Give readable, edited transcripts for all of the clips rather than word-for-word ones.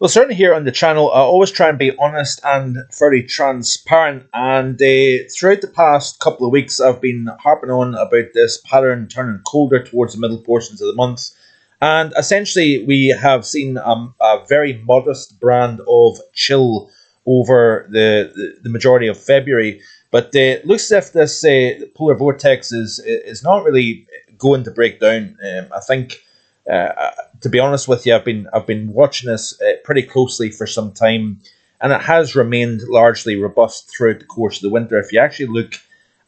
Well, certainly here on the channel, I always try and be honest and very transparent. And throughout the past couple of weeks, I've been harping on about this pattern turning colder towards the middle portions of the month. And essentially, we have seen a very modest brand of chill over the majority of February. But it looks as if this polar vortex is not really going to break down. I think to be honest with you, I've been watching this pretty closely for some time, and it has remained largely robust throughout the course of the winter. If you actually look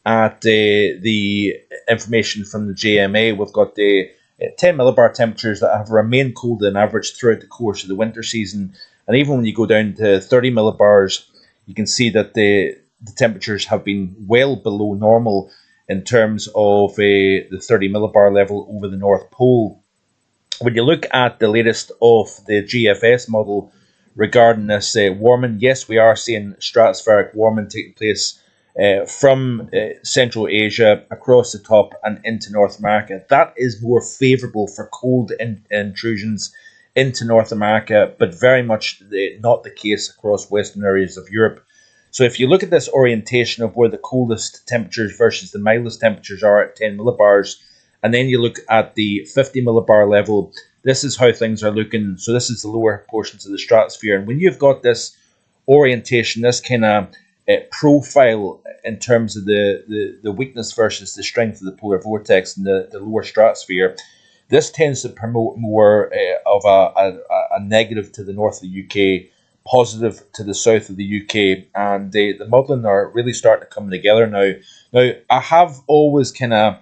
at the information from the JMA, we've got the 10 millibar temperatures that have remained colder than average throughout the course of the winter season, and even when you go down to 30 millibars, you can see that the temperatures have been well below normal in terms of the 30 millibar level over the North Pole. When you look at the latest of the GFS model regarding this warming, yes, we are seeing stratospheric warming taking place from Central Asia across the top and into North America. That is more favourable for cold intrusions into North America, but very much not the case across western areas of Europe. So if you look at this orientation of where the coldest temperatures versus the mildest temperatures are at 10 millibars, and then you look at the 50 millibar level, this is how things are looking. So this is the lower portions of the stratosphere. And when you've got this orientation, this kind of profile in terms of the weakness versus the strength of the polar vortex in the lower stratosphere, this tends to promote more of a negative to the north of the UK, positive to the south of the UK. And the modelling are really starting to come together now. Now, I have always kind of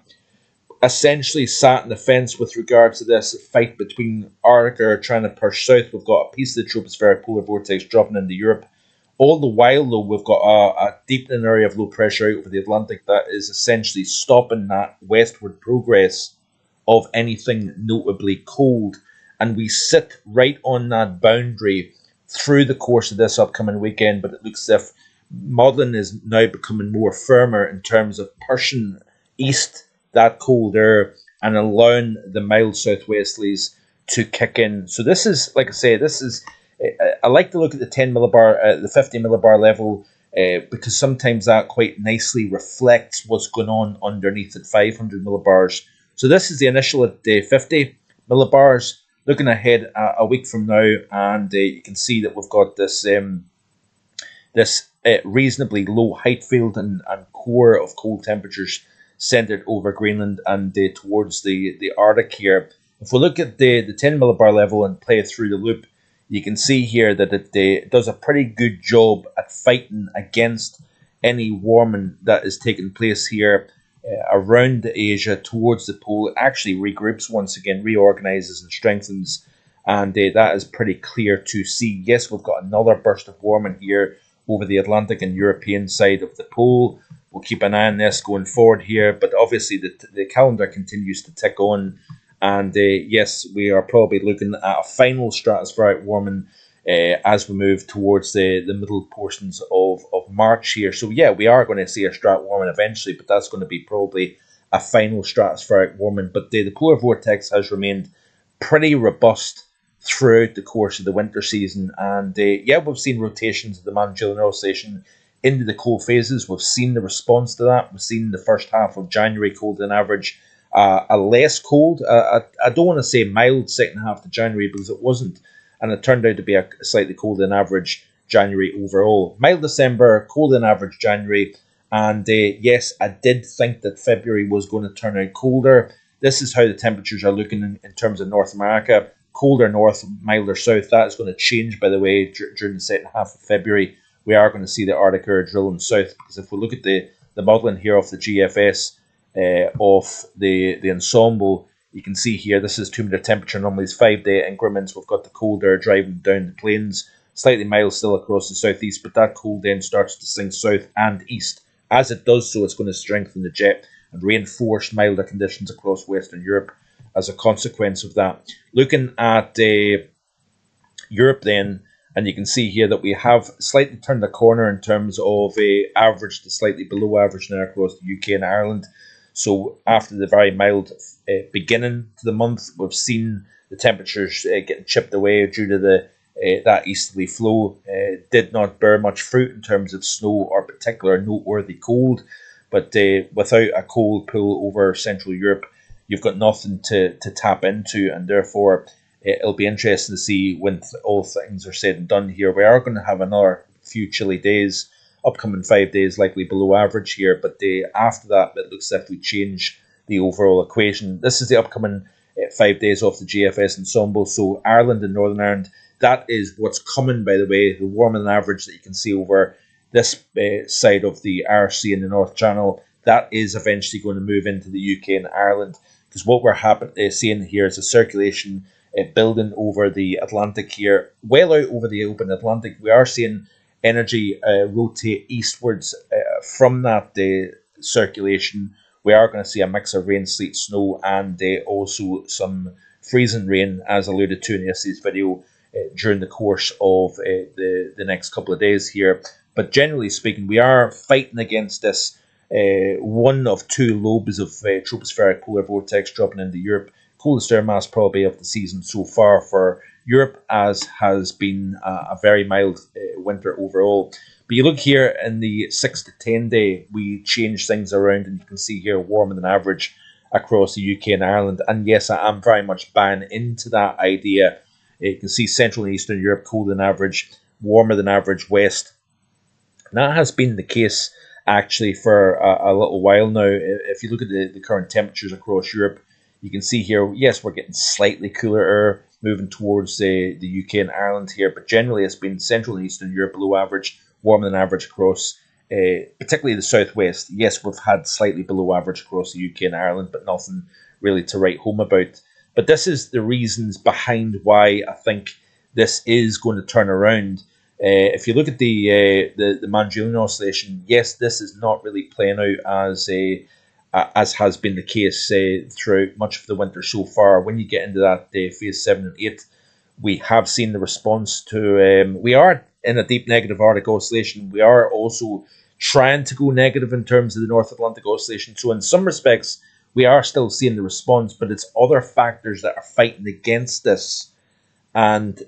essentially sat on the fence with regard to this fight between Arctica trying to push south. We've got a piece of the tropospheric polar vortex dropping into Europe. All the while, though, we've got a deepening area of low pressure out over the Atlantic that is essentially stopping that westward progress of anything notably cold. And we sit right on that boundary through the course of this upcoming weekend, but it looks as if modelling is now becoming more firmer in terms of pushing east that cold air and allowing the mild southwesterlies to kick in. So this is, like I say, I like to look at the 10 millibar, the 50 millibar level, because sometimes that quite nicely reflects what's going on underneath at 500 millibars. So this is the initial at 50 millibars. Looking ahead a week from now, and you can see that we've got this reasonably low height field and core of cold temperatures centered over Greenland and towards the Arctic here. If we look at the 10 millibar level and play it through the loop, you can see here that it does a pretty good job at fighting against any warming that is taking place here around Asia towards the pole. It actually regroups once again, reorganizes and strengthens, and that is pretty clear to see. Yes, we've got another burst of warming here over the Atlantic and European side of the pole. We'll keep an eye on this going forward here, but obviously the calendar continues to tick on, and yes, we are probably looking at a final stratospheric warming as we move towards the middle portions of March here. So yeah, we are going to see a strat warming eventually, but that's going to be probably a final stratospheric warming. But the polar vortex has remained pretty robust throughout the course of the winter season, and yeah, we've seen rotations of the Magellan oscillation into the cold phases. We've seen the response to that. We've seen the first half of January colder than average, a less cold, I don't want to say mild second half of January because it wasn't, and it turned out to be a slightly colder than average January overall. Mild December, colder than average January, and yes, I did think that February was going to turn out colder. This is how the temperatures are looking in terms of North America. Colder north, milder south. That is going to change, by the way, during the second half of February. We are going to see the Arctic air drilling south, because if we look at the modelling here of the GFS of the ensemble, you can see here this is 2 meter temperature anomalies, 5-day increments. We've got the cold air driving down the plains, slightly mild still across the southeast, but that cold then starts to sink south and east. As it does so, it's going to strengthen the jet and reinforce milder conditions across Western Europe as a consequence of that. Looking at Europe then, and you can see here that we have slightly turned the corner in terms of average to slightly below average now across the UK and Ireland. So after the very mild beginning to the month, we've seen the temperatures getting chipped away due to the that easterly flow did not bear much fruit in terms of snow or particular noteworthy cold. But without a cold pull over Central Europe, you've got nothing to tap into, and therefore it'll be interesting to see when all things are said and done here. We are going to have another few chilly days, upcoming 5 days likely below average here, but after that it looks as if we change the overall equation. This is the upcoming 5 days off the GFS ensemble, so Ireland and Northern Ireland, that is what's coming, by the way, the warmer than average that you can see over this side of the Irish Sea in the North Channel. That is eventually going to move into the UK and Ireland, because what we're seeing here is a circulation building over the Atlantic here, well out over the open Atlantic. We are seeing energy rotate eastwards from that circulation. We are going to see a mix of rain, sleet, snow, and also some freezing rain, as alluded to in yesterday's video, during the course of the next couple of days here. But generally speaking, we are fighting against this one of two lobes of tropospheric polar vortex dropping into Europe. Coldest air mass probably of the season so far for Europe, as has been a very mild winter overall. But you look here in the 6 to 10 day, we change things around, and you can see here warmer than average across the UK and Ireland. And yes, I am very much buying into that idea. You can see Central and Eastern Europe colder than average, warmer than average west. And that has been the case actually for a little while now. If you look at the current temperatures across Europe, you can see here, yes, we're getting slightly cooler air moving towards the UK and Ireland here, but generally it's been Central and Eastern Europe below average, warmer than average across, particularly the southwest. Yes, we've had slightly below average across the UK and Ireland, but nothing really to write home about. But this is the reasons behind why I think this is going to turn around. If you look at the Mann-Julian oscillation, yes, this is not really playing out as has been the case throughout much of the winter so far. When you get into that phase 7 and 8, we have seen the response to. We are in a deep negative Arctic oscillation. We are also trying to go negative in terms of the North Atlantic oscillation. So in some respects, we are still seeing the response, but it's other factors that are fighting against this and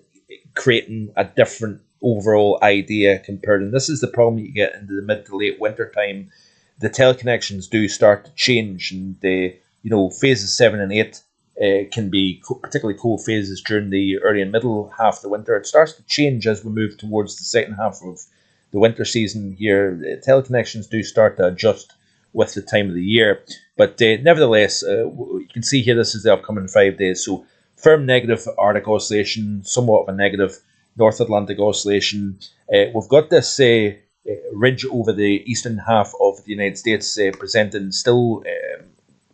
creating a different overall idea compared. And this is the problem you get into the mid to late winter time. The teleconnections do start to change, and phases 7 and 8 can be particularly cold phases during the early and middle half of the winter. It starts to change as we move towards the second half of the winter season here. Teleconnections do start to adjust with the time of the year, but nevertheless, you can see here this is the upcoming 5 days. So firm negative Arctic oscillation, somewhat of a negative North Atlantic oscillation. We've got this ridge over the eastern half of the United States presenting still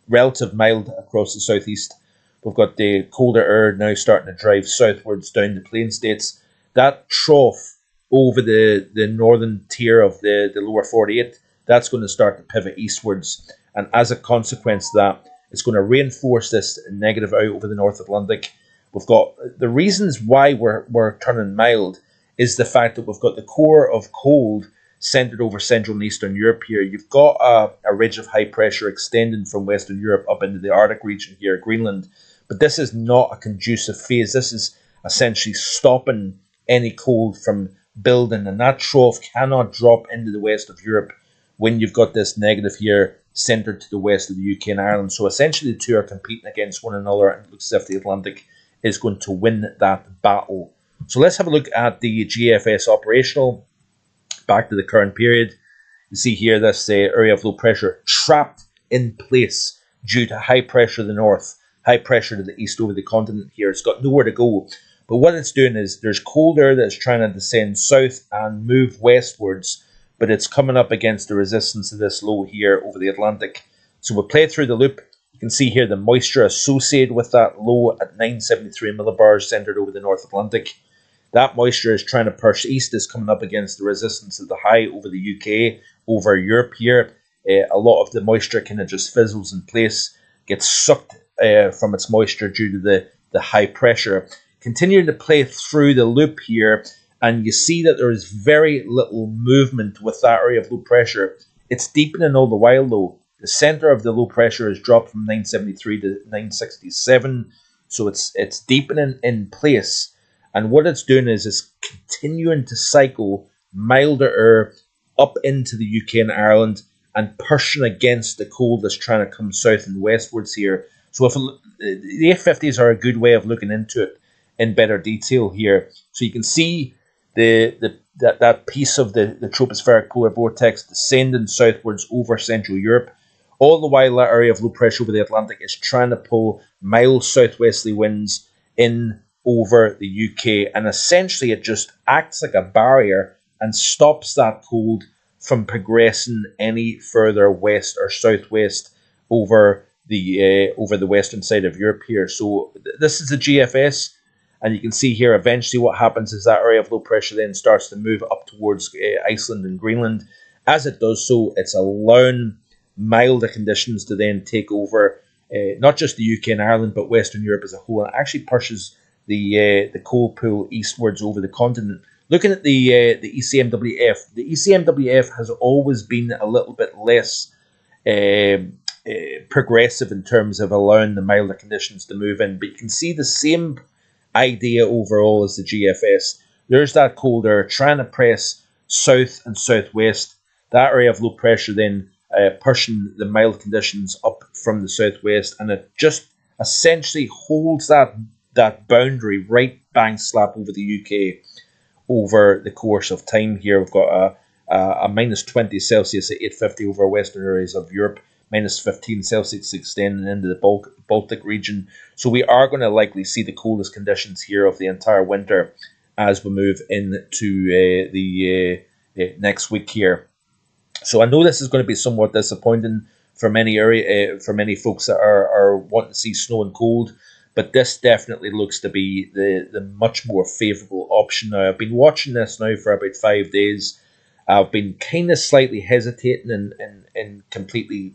relative mild across the southeast. We've got the colder air now starting to drive southwards down the plain states. That trough over the northern tier of the lower 48, that's going to start to pivot eastwards. And as a consequence of that, it's going to reinforce this negative out over the North Atlantic. We've got the reasons why we're turning mild is the fact that we've got the core of cold centered over Central and Eastern Europe here. You've got a ridge of high pressure extending from Western Europe up into the Arctic region here, Greenland. But this is not a conducive phase. This is essentially stopping any cold from building, and that trough cannot drop into the west of Europe when you've got this negative here centered to the west of the UK and Ireland. So essentially the two are competing against one another, and it looks as if the Atlantic is going to win that battle. So let's have a look at the GFS operational. Back to the current period. You see here this area of low pressure trapped in place due to high pressure to the north, high pressure to the east over the continent here. It's got nowhere to go. But what it's doing is there's cold air that's trying to descend south and move westwards, but it's coming up against the resistance of this low here over the Atlantic. So we'll play through the loop. You can see here the moisture associated with that low at 973 millibars centered over the North Atlantic. That moisture is trying to push east, is coming up against the resistance of the high over the UK, over Europe here. A lot of the moisture kind of just fizzles in place, gets sucked from its moisture due to the high pressure. Continuing to play through the loop here, and you see that there is very little movement with that area of low pressure. It's deepening all the while though. The center of the low pressure has dropped from 973 to 967, so it's deepening in place. And what it's doing is it's continuing to cycle milder air up into the UK and Ireland and pushing against the cold that's trying to come south and westwards here. So if the 850s are a good way of looking into it in better detail here. So you can see that piece of the tropospheric polar vortex descending southwards over Central Europe. All the while, that area of low pressure over the Atlantic is trying to pull mild southwesterly winds in over the UK, and essentially it just acts like a barrier and stops that cold from progressing any further west or southwest over the western side of Europe here. So this is the GFS, and you can see here eventually what happens is that area of low pressure then starts to move up towards Iceland and Greenland. As it does so, it's allowing milder conditions to then take over not just the UK and Ireland, but Western Europe as a whole. And it actually pushes the cold pool eastwards over the continent. Looking at the ECMWF has always been a little bit less progressive in terms of allowing the milder conditions to move in. But you can see the same idea overall as the GFS. There's that cold air trying to press south and southwest. That area of low pressure then pushing the mild conditions up from the southwest, and it just essentially holds that boundary right bang slap over the UK over the course of time here. We've got a minus 20 Celsius at 850 over western areas of Europe, minus 15 Celsius extending into the Baltic region. So we are going to likely see the coldest conditions here of the entire winter as we move into the next week here. So I know this is going to be somewhat disappointing for many folks that are wanting to see snow and cold, but this definitely looks to be the much more favourable option now. I've been watching this now for about 5 days. I've been kind of slightly hesitating and completely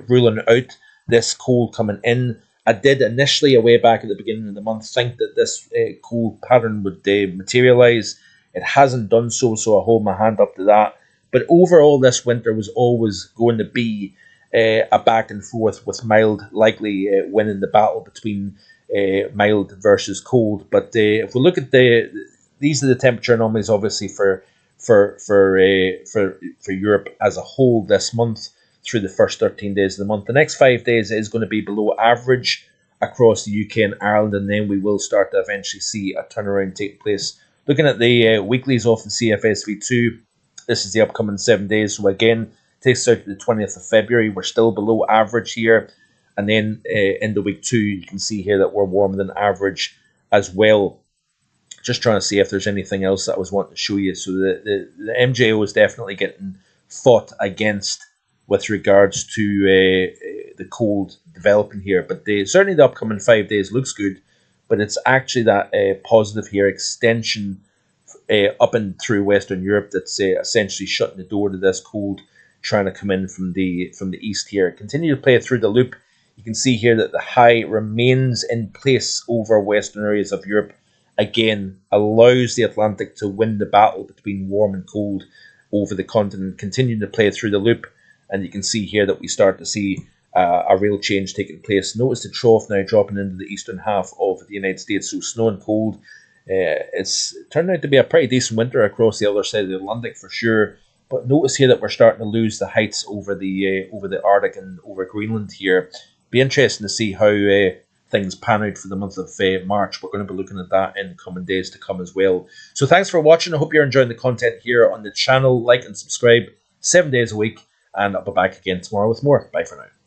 ruling out this cold coming in. I did initially, way back at the beginning of the month, think that this cold pattern would materialise. It hasn't done so, so I hold my hand up to that. But overall, this winter was always going to be a back and forth, with mild likely winning the battle between mild versus cold. But if we look at these are the temperature anomalies, obviously for Europe as a whole this month through the first 13 days of the month. The next 5 days is going to be below average across the UK and Ireland, and then we will start to eventually see a turnaround take place. Looking at the weeklies off the CFSV2. This is the upcoming 7 days. So again, takes us out to the 20th of February. We're still below average here. And then into week 2, you can see here that we're warmer than average as well. Just trying to see if there's anything else that I was wanting to show you. So the MJO is definitely getting fought against with regards to the cold developing here. But certainly the upcoming 5 days looks good. But it's actually that positive here, extension up and through Western Europe, that's essentially shutting the door to this cold trying to come in from the east here. Continue to play through the loop. You can see here that the high remains in place over western areas of Europe. Again, allows the Atlantic to win the battle between warm and cold over the continent. Continuing to play through the loop, and you can see here that we start to see a real change taking place. Notice the trough now dropping into the eastern half of the United States. So snow and cold. It's turned out to be a pretty decent winter across the other side of the Atlantic for sure. But notice here that we're starting to lose the heights over the Arctic and over Greenland here. Be interesting to see how things pan out for the month of March. We're going to be looking at that in the coming days to come as well. So thanks for watching. I hope you're enjoying the content here on the channel. Like and subscribe 7 days a week, and I'll be back again tomorrow with more. Bye for now.